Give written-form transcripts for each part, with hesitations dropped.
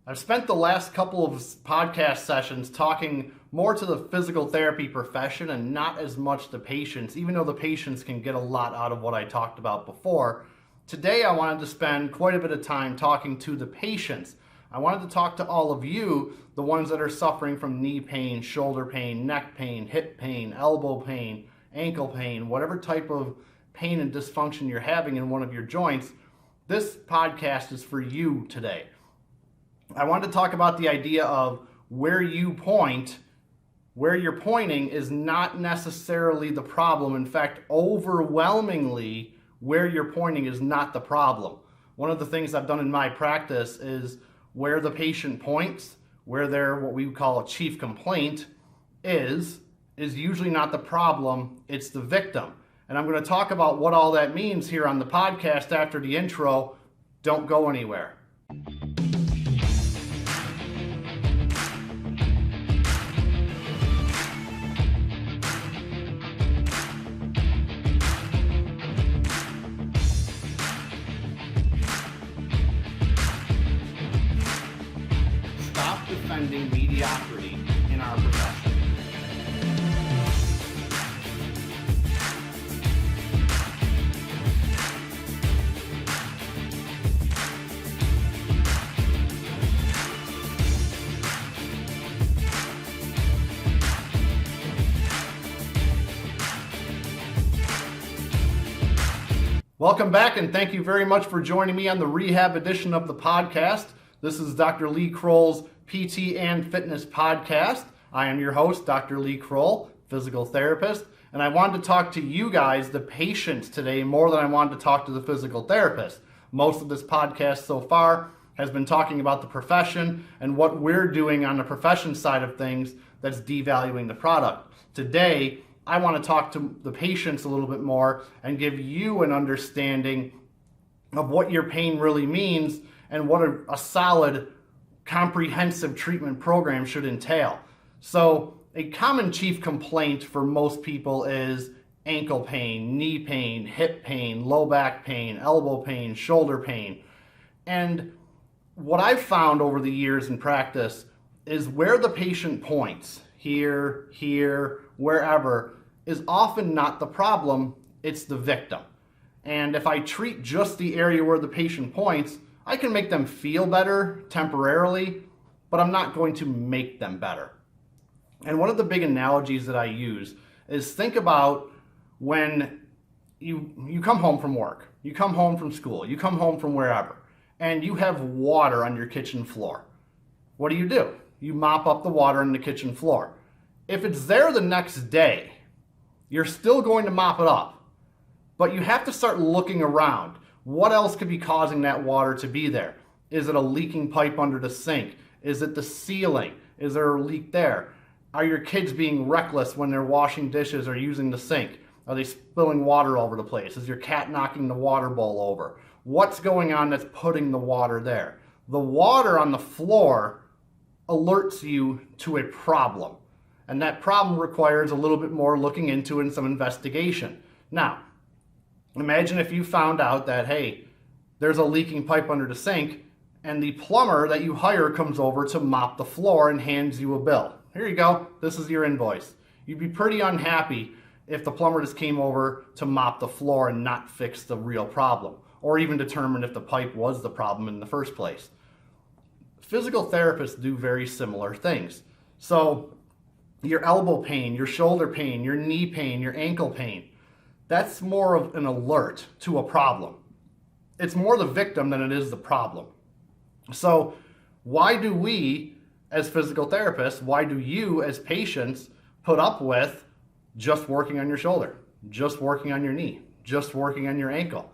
I've spent the last couple of podcast sessions talking more to the physical therapy profession and not as much the patients, even though the patients can get a lot out of what I talked about before. Today I wanted to spend quite a bit of time talking to the patients. I wanted to talk to all of you, the ones that are suffering from knee pain, shoulder pain, neck pain, hip pain, elbow pain, ankle pain, whatever type of pain and dysfunction you're having in one of your joints. This podcast is for you today. I wanted to talk about the idea of where you point, where you're pointing is not necessarily the problem. In fact, overwhelmingly, where you're pointing is not the problem. One of the things I've done in my practice is where the patient points, where their what we call a chief complaint is usually not the problem, it's the victim. And I'm going to talk about what all that means here on the podcast after the intro. Don't go anywhere. Defending mediocrity in our profession. Welcome back, and thank you very much for joining me on the rehab edition of the podcast. This is Dr. Lee Krol's PT and Fitness Podcast. I am your host, Dr. Lee Krol, physical therapist, and I wanted to talk to you guys, the patients, today more than I wanted to talk to the physical therapist. Most of this podcast so far has been talking about the profession and what we're doing on the profession side of things that's devaluing the product. Today, I want to talk to the patients a little bit more and give you an understanding of what your pain really means and what a solid comprehensive treatment program should entail. So a common chief complaint for most people is ankle pain, knee pain, hip pain, low back pain, elbow pain, shoulder pain. And what I've found over the years in practice is where the patient points, here, wherever, is often not the problem, it's the victim. And if I treat just the area where the patient points, I can make them feel better temporarily, but I'm not going to make them better. And one of the big analogies that I use is think about when you come home from work, you come home from school, you come home from wherever, and you have water on your kitchen floor. What do? You mop up the water on the kitchen floor. If it's there the next day, you're still going to mop it up, but you have to start looking around. What else could be causing that water to be there? Is it a leaking pipe under the sink? Is it the ceiling? Is there a leak there? Are your kids being reckless when they're washing dishes or using the sink? Are they spilling water all over the place? Is your cat knocking the water bowl over? What's going on that's putting the water there? The water on the floor alerts you to a problem, and that problem requires a little bit more looking into and some investigation. Now, imagine if you found out that, hey, there's a leaking pipe under the sink and the plumber that you hire comes over to mop the floor and hands you a bill. Here you go, this is your invoice. You'd be pretty unhappy if the plumber just came over to mop the floor and not fix the real problem, or even determine if the pipe was the problem in the first place. Physical therapists do very similar things. So your elbow pain, your shoulder pain, your knee pain, your ankle pain, that's more of an alert to a problem. It's more the victim than it is the problem. So why do we, as physical therapists, why do you as patients put up with just working on your shoulder, just working on your knee, just working on your ankle?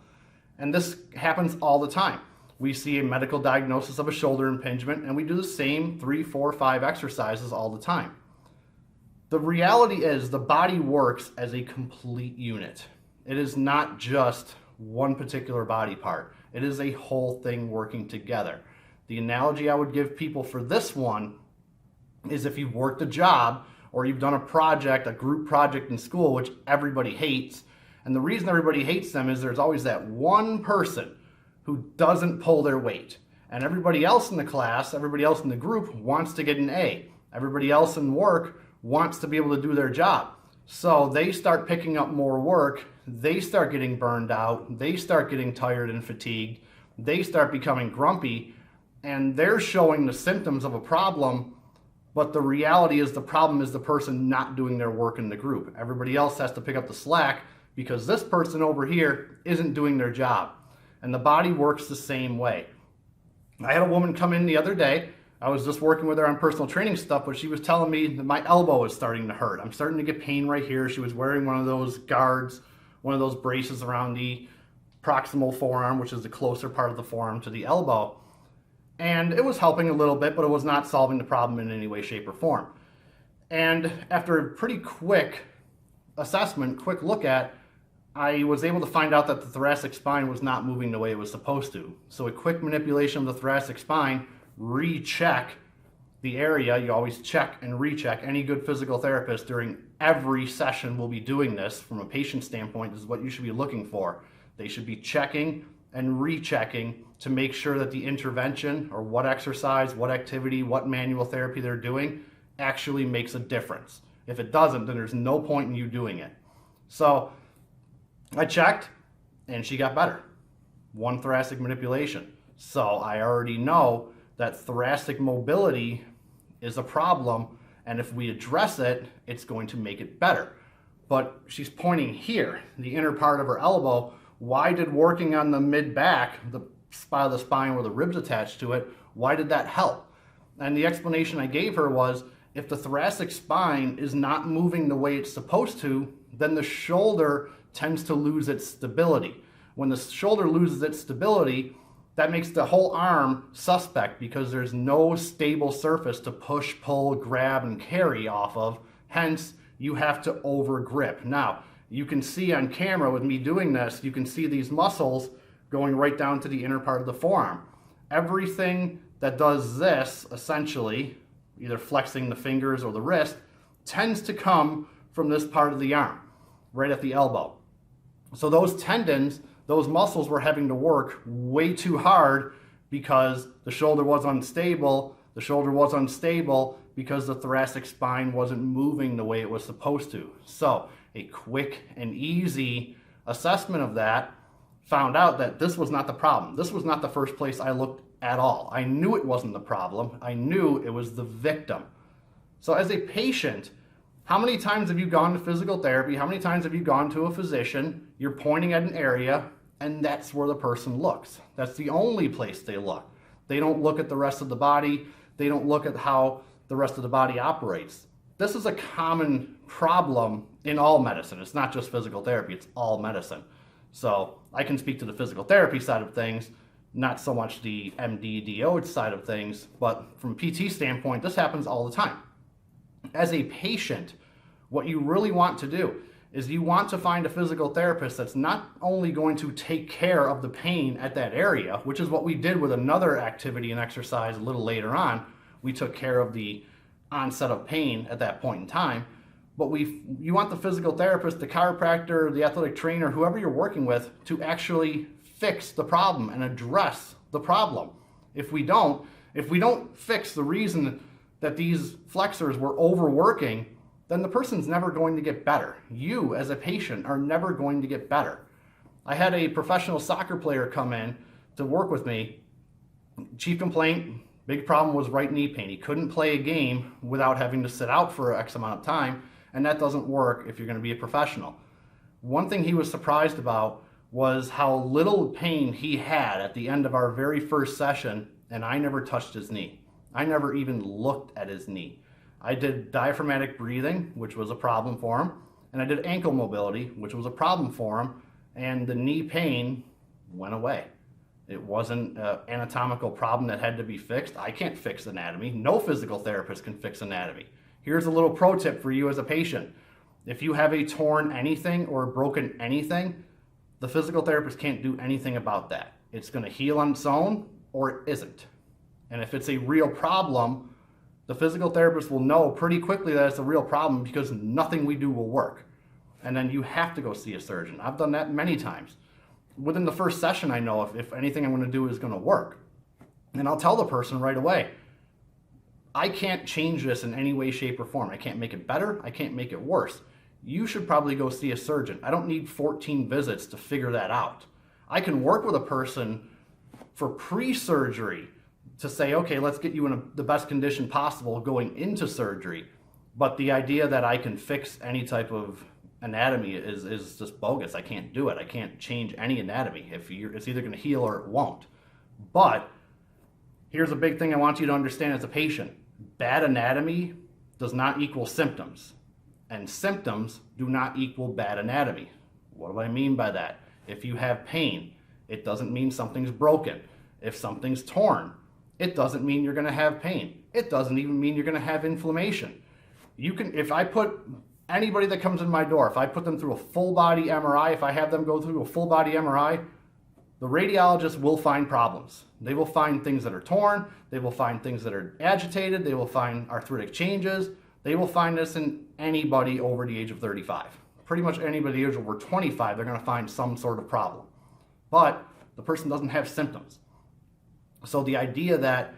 And this happens all the time. We see a medical diagnosis of a shoulder impingement and we do the same 3, 4, 5 exercises all the time. The reality is the body works as a complete unit. It is not just one particular body part. It is a whole thing working together. The analogy I would give people for this one is if you've worked a job or you've done a project, a group project in school, which everybody hates. And the reason everybody hates them is there's always that one person who doesn't pull their weight. And everybody else in the class, everybody else in the group wants to get an A. Everybody else in work wants to be able to do their job. So they start picking up more work, they start getting burned out, they start getting tired and fatigued, they start becoming grumpy, and they're showing the symptoms of a problem, but the reality is the problem is the person not doing their work in the group. Everybody else has to pick up the slack because this person over here isn't doing their job. And the body works the same way. I had a woman come in the other day. I was just working with her on personal training stuff, but she was telling me that my elbow is starting to hurt. I'm starting to get pain right here. She was wearing one of those guards, one of those braces around the proximal forearm, which is the closer part of the forearm to the elbow. And it was helping a little bit, but it was not solving the problem in any way, shape, or form. And after a pretty quick assessment, quick look at, I was able to find out that the thoracic spine was not moving the way it was supposed to. So a quick manipulation of the thoracic spine, recheck the area. You always check and recheck. Any good physical therapist during every session will be doing this. From a patient standpoint, this is what you should be looking for. They should be checking and rechecking to make sure that the intervention or what exercise, what activity, what manual therapy they're doing actually makes a difference. If it doesn't, then there's no point in you doing it. So I checked and she got better. One thoracic manipulation. So I already know that thoracic mobility is a problem, and if we address it, it's going to make it better. But she's pointing here, the inner part of her elbow. Why did working on the mid-back, the spine of the spine where the ribs attached to it, why did that help? And the explanation I gave her was, if the thoracic spine is not moving the way it's supposed to, then the shoulder tends to lose its stability. When the shoulder loses its stability, that makes the whole arm suspect because there's no stable surface to push, pull, grab, and carry off of. Hence, you have to over grip. Now, you can see on camera with me doing this, you can see these muscles going right down to the inner part of the forearm. Everything that does this, essentially, either flexing the fingers or the wrist, tends to come from this part of the arm, right at the elbow. So those tendons, those muscles were having to work way too hard because the shoulder was unstable. The shoulder was unstable because the thoracic spine wasn't moving the way it was supposed to. So a quick and easy assessment of that found out that this was not the problem. This was not the first place I looked at all. I knew it wasn't the problem. I knew it was the victim. So as a patient, how many times have you gone to physical therapy? How many times have you gone to a physician? You're pointing at an area and that's where the person looks. That's the only place they look. They don't look at the rest of the body. They don't look at how the rest of the body operates. This is a common problem in all medicine. It's not just physical therapy, it's all medicine. So I can speak to the physical therapy side of things, not so much the MD-DO side of things, but from a PT standpoint, this happens all the time. As a patient, what you really want to do is you want to find a physical therapist that's not only going to take care of the pain at that area, which is what we did with another activity and exercise a little later on. We took care of the onset of pain at that point in time, but you want the physical therapist, the chiropractor, the athletic trainer, whoever you're working with, to actually fix the problem and address the problem. If we don't fix the reason that these flexors were overworking, then the person's never going to get better. You, as a patient, are never going to get better. I had a professional soccer player come in to work with me. Chief complaint, big problem was right knee pain. He couldn't play a game without having to sit out for X amount of time, and that doesn't work if you're going to be a professional. One thing he was surprised about was how little pain he had at the end of our very first session, and I never touched his knee. I never even looked at his knee. I did diaphragmatic breathing, which was a problem for him, and I did ankle mobility, which was a problem for him, and the knee pain went away. It wasn't an anatomical problem that had to be fixed. I can't fix anatomy. No physical therapist can fix anatomy. Here's a little pro tip for you as a patient. If you have a torn anything or a broken anything, the physical therapist can't do anything about that. It's going to heal on its own or it isn't. And if it's a real problem, the physical therapist will know pretty quickly that it's a real problem because nothing we do will work. And then you have to go see a surgeon. I've done that many times. Within the first session, I know if anything I'm going to do is going to work. And I'll tell the person right away, I can't change this in any way, shape, or form. I can't make it better. I can't make it worse. You should probably go see a surgeon. I don't need 14 visits to figure that out. I can work with a person for pre-surgery to say, okay, let's get you in the best condition possible going into surgery. But the idea that I can fix any type of anatomy is just bogus. I can't do it. I can't change any anatomy. It's either going to heal or it won't. But here's a big thing I want you to understand as a patient. Bad anatomy does not equal symptoms. And symptoms do not equal bad anatomy. What do I mean by that? If you have pain, it doesn't mean something's broken. If something's torn, it doesn't mean you're going to have pain. It doesn't even mean you're going to have inflammation. If I put anybody that comes in my door, if I put them through a full body MRI, if I have them go through a full body MRI, the radiologist will find problems. They will find things that are torn. They will find things that are agitated. They will find arthritic changes. They will find this in anybody over the age of 35. Pretty much anybody age over 25, they're going to find some sort of problem. But the person doesn't have symptoms. So the idea that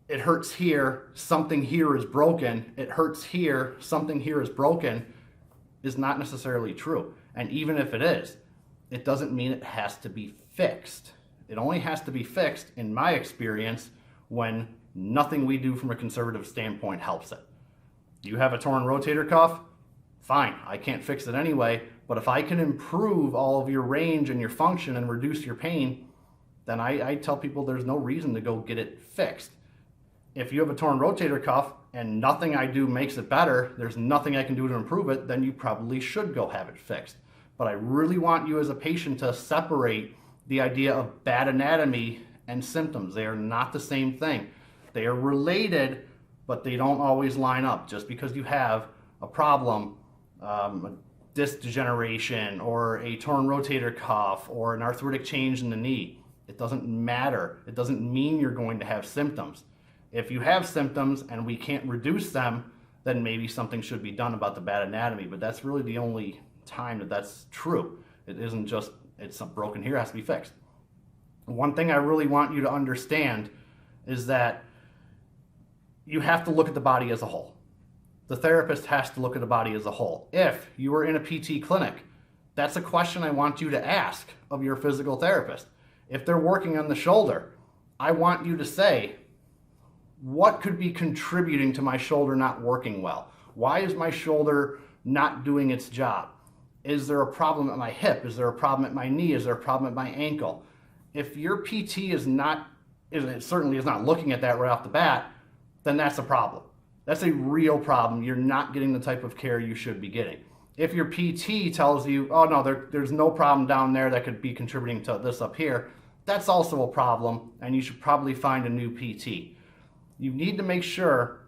it hurts here, something here is broken, it hurts here, something here is broken, is not necessarily true. And even if it is, it doesn't mean it has to be fixed. It only has to be fixed, in my experience, when nothing we do from a conservative standpoint helps it. You have a torn rotator cuff? Fine, I can't fix it anyway, but if I can improve all of your range and your function and reduce your pain, then I tell people there's no reason to go get it fixed. If you have a torn rotator cuff and nothing I do makes it better, there's nothing I can do to improve it, then you probably should go have it fixed. But I really want you as a patient to separate the idea of bad anatomy and symptoms. They are not the same thing. They are related, but they don't always line up. Just because you have a problem, a disc degeneration or a torn rotator cuff or an arthritic change in the knee, it doesn't matter. It doesn't mean you're going to have symptoms. If you have symptoms and we can't reduce them, then maybe something should be done about the bad anatomy, but that's really the only time that's true. It isn't just, it's broken here, it has to be fixed. One thing I really want you to understand is that you have to look at the body as a whole. The therapist has to look at the body as a whole. If you are in a PT clinic, that's a question I want you to ask of your physical therapist. If they're working on the shoulder, I want you to say, what could be contributing to my shoulder not working well? Why is my shoulder not doing its job? Is there a problem at my hip? Is there a problem at my knee? Is there a problem at my ankle? If your PT certainly is not looking at that right off the bat, then that's a problem. That's a real problem. You're not getting the type of care you should be getting. If your PT tells you, oh no, there's no problem down there that could be contributing to this up here, that's also a problem, and you should probably find a new PT. You need to make sure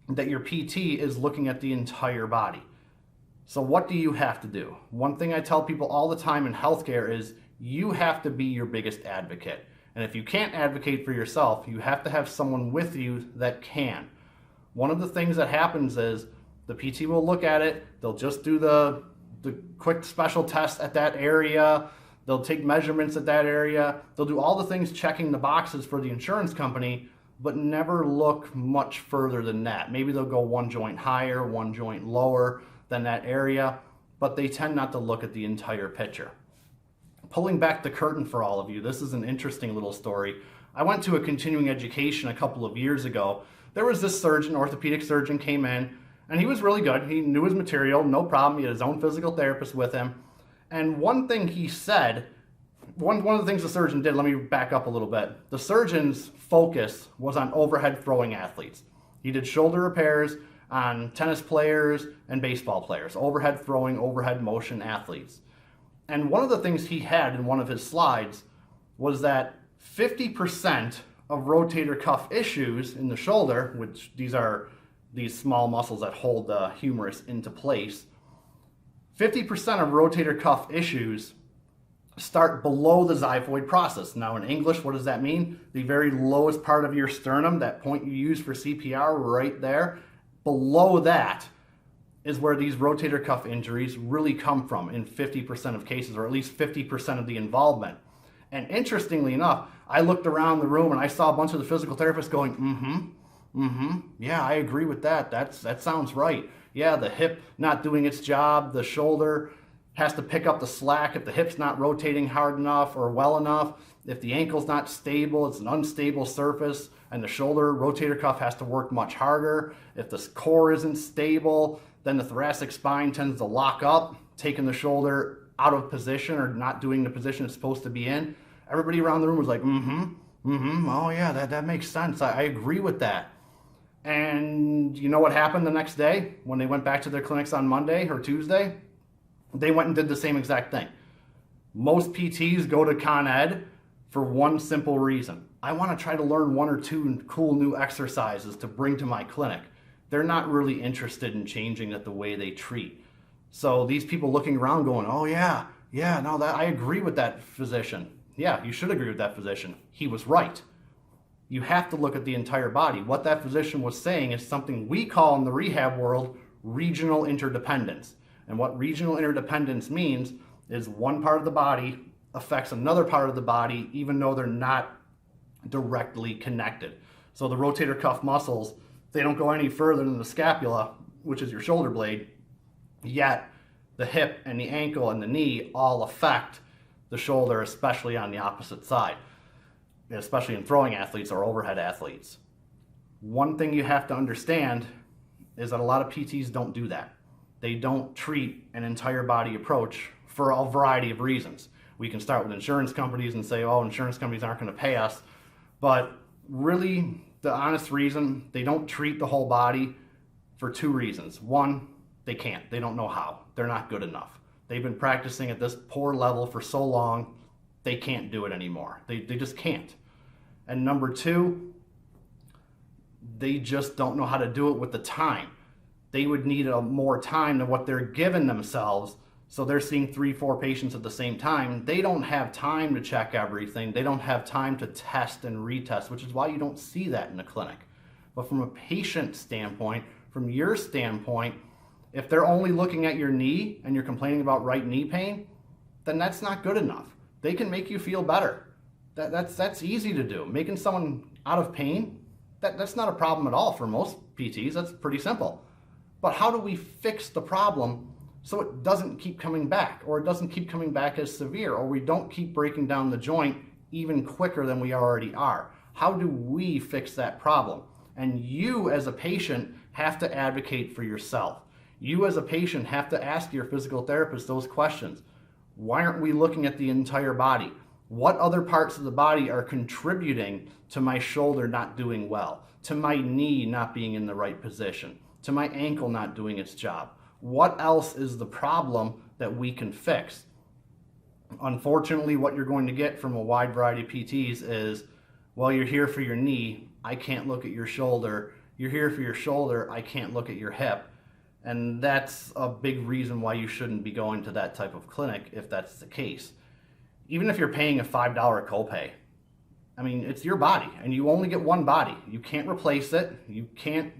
that your PT is looking at the entire body. So what do you have to do? One thing I tell people all the time in healthcare is you have to be your biggest advocate. And if you can't advocate for yourself, you have to have someone with you that can. One of the things that happens is the PT will look at it, they'll just do the quick special test at that area, they'll take measurements at that area, they'll do all the things checking the boxes for the insurance company, but never look much further than that. Maybe they'll go one joint higher, one joint lower than that area, but they tend not to look at the entire picture. Pulling back the curtain for all of you, this is an interesting little story. I went to a continuing education a couple of years ago. There was this surgeon, orthopedic surgeon, came in, and he was really good. He knew his material, no problem. He had his own physical therapist with him. And one thing he said, one of the things the surgeon did, let me back up a little bit. The surgeon's focus was on overhead throwing athletes. He did shoulder repairs on tennis players and baseball players, overhead throwing, overhead motion athletes. And one of the things he had in one of his slides was that 50% of rotator cuff issues in the shoulder, which these are these small muscles that hold the humerus into place, 50% of rotator cuff issues start below the xiphoid process. Now in English, what does that mean? The very lowest part of your sternum, that point you use for CPR right there, below that is where these rotator cuff injuries really come from in 50% of cases, or at least 50% of the involvement. And interestingly enough, I looked around the room and I saw a bunch of the physical therapists going, yeah, I agree with that. That sounds right. Yeah, the hip not doing its job, the shoulder has to pick up the slack if the hip's not rotating hard enough or well enough. If the ankle's not stable, it's an unstable surface, and the shoulder rotator cuff has to work much harder. If the core isn't stable, then the thoracic spine tends to lock up, taking the shoulder out of position or not doing the position it's supposed to be in. Everybody around the room was like, oh yeah, that makes sense. I agree with that. And you know what happened the next day when they went back to their clinics on Monday or Tuesday? They went and did the same exact thing. Most PTs go to Con Ed for one simple reason. I want to try to learn one or two cool new exercises to bring to my clinic. They're not really interested in changing the way they treat. So these people looking around going, oh yeah, no, I agree with that physician. Yeah, you should agree with that physician. He was right. You have to look at the entire body. What that physician was saying is something we call in the rehab world regional interdependence. And what regional interdependence means is one part of the body affects another part of the body even though they're not directly connected. So the rotator cuff muscles, they don't go any further than the scapula, which is your shoulder blade, yet the hip and the ankle and the knee all affect the shoulder, especially on the opposite side, especially in throwing athletes or overhead athletes. One thing you have to understand is that a lot of PTs don't do that. They don't treat an entire body approach for a variety of reasons. We can start with insurance companies and say, oh, insurance companies aren't going to pay us. But really, the honest reason they don't treat the whole body for two reasons. One, they can't. They don't know how. They're not good enough. They've been practicing at this poor level for so long, they can't do it anymore. They just can't. And number two, they just don't know how to do it with the time. They would need more time than what they're giving themselves. So they're seeing 3-4 patients at the same time. They don't have time to check everything. They don't have time to test and retest, which is why you don't see that in the clinic. But from a patient standpoint, from your standpoint, if they're only looking at your knee and you're complaining about right knee pain, then that's not good enough. They can make you feel better. That's easy to do. Making someone out of pain, that's not a problem at all for most PTs. That's pretty simple. But how do we fix the problem so it doesn't keep coming back, or it doesn't keep coming back as severe, or we don't keep breaking down the joint even quicker than we already are? How do we fix that problem? And you as a patient have to advocate for yourself. You as a patient have to ask your physical therapist those questions. Why aren't we looking at the entire body? What other parts of the body are contributing to my shoulder not doing well, to my knee not being in the right position, to my ankle not doing its job? What else is the problem that we can fix? Unfortunately, what you're going to get from a wide variety of PTs is, well, you're here for your knee, I can't look at your shoulder. You're here for your shoulder, I can't look at your hip. And that's a big reason why you shouldn't be going to that type of clinic if that's the case. Even if you're paying a $5 copay, I mean, it's your body and you only get one body. You can't replace it. You can't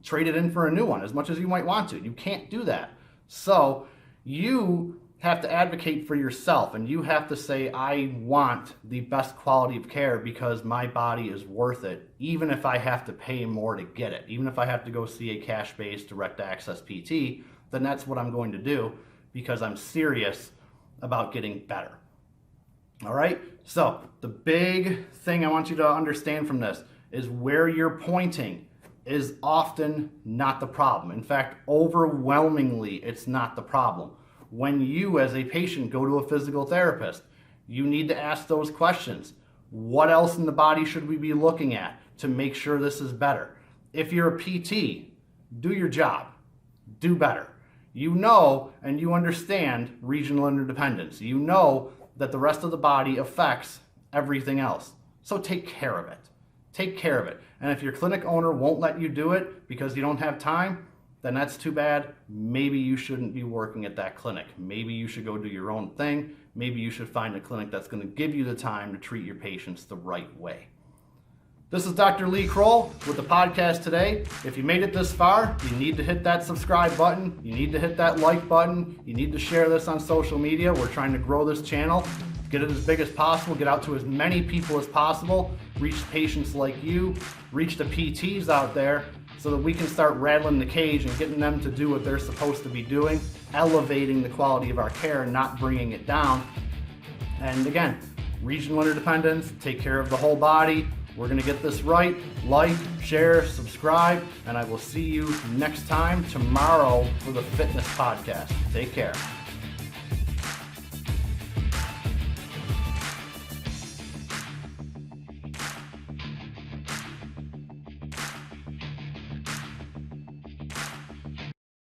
trade it in for a new one as much as you might want to. You can't do that. So you have to advocate for yourself and you have to say, I want the best quality of care because my body is worth it, even if I have to pay more to get it. Even if I have to go see a cash-based direct access PT, then that's what I'm going to do because I'm serious about getting better. All right? So the big thing I want you to understand from this is where you're pointing is often not the problem. In fact, overwhelmingly, it's not the problem. When you as a patient go to a physical therapist, you need to ask those questions. What else in the body should we be looking at to make sure this is better? If you're a PT, do your job. Do better. You know and you understand regional interdependence. You know that the rest of the body affects everything else. So take care of it. Take care of it. And if your clinic owner won't let you do it because you don't have time, then that's too bad. Maybe you shouldn't be working at that clinic. Maybe you should go do your own thing. Maybe you should find a clinic that's going to give you the time to treat your patients the right way. This is Dr. Lee Krol with the podcast today. If you made it this far, you need to hit that subscribe button. You need to hit that like button. You need to share this on social media. We're trying to grow this channel, get it as big as possible, get out to as many people as possible, reach patients like you, reach the PTs out there, so that we can start rattling the cage and getting them to do what they're supposed to be doing, elevating the quality of our care and not bringing it down. And again, regional interdependence, take care of the whole body. We're going to get this right. Like, share, subscribe, and I will see you next time tomorrow for the Fitness Podcast. Take care.